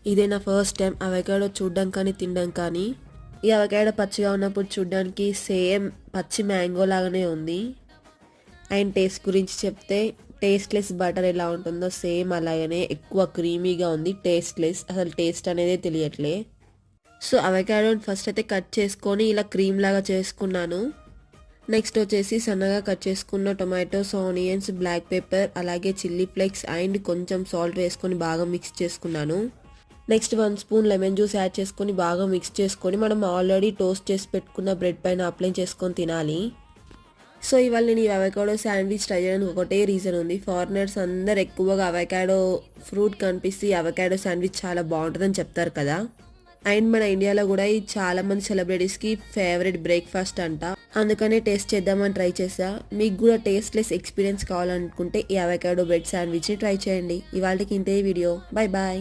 ఇదే నా first time avocado చూడడం కానీ తినడం కానీ. ఈ అవకాడో పచ్చిగా ఉన్నప్పుడు చూడడానికి సేమ్ పచ్చి మ్యాంగో లాగానే ఉంది. అండ్ టేస్ట్ గురించి చెప్తే టేస్ట్లెస్ బటర్ ఎలా ఉంటుందో సేమ్ అలాగనే ఎక్కువ క్రీమీగా ఉంది. టేస్ట్లెస్, అసలు టేస్ట్ అనేది తెలియట్లే. సో అవకాడోని ఫస్ట్ అయితే కట్ చేసుకొని ఇలా క్రీమ్ లాగా చేసుకున్నాను. నెక్స్ట్ వచ్చేసి సన్నగా కట్ చేసుకున్న టొమాటోస్, ఆనియన్స్, బ్లాక్ పెప్పర్, అలాగే చిల్లీ ఫ్లేక్స్ అండ్ కొంచెం సాల్ట్ వేసుకొని బాగా మిక్స్ చేసుకున్నాను. Next 1 spoon lemon juice add చేసుకొని బాగా మిక్స్ చేసుకొని మనం ఆల్రెడీ టోస్ట్ చేసి పెట్టుకున్న బ్రెడ్ పైన అప్లై చేసుకొని తినాలి. సో ఇవాళ నేను ఈ అవకాడో శాండ్విచ్ ట్రై చేయడానికి ఒకటే రీజన్ ఉంది. ఫారినర్స్ అందరు ఎక్కువగా అవకాడో ఫ్రూట్ కనిపిస్తే అవకాడో శాండ్విచ్ చాలా బాగుంటుందని చెప్తారు కదా. అండ్ మన ఇండియాలో కూడా ఇది చాలా మంది సెలబ్రిటీస్కి ఫేవరెట్ బ్రేక్ఫాస్ట్ అంట. అందుకనే టేస్ట్ చేద్దామని ట్రై చేసా. మీకు కూడా టేస్ట్లెస్ ఎక్స్పీరియన్స్ కావాలనుకుంటే ఈ అవకాడో బ్రెడ్ శాండ్విచ్ని ట్రై చేయండి. ఇవాళకి ఇంతే వీడియో. Bye bye.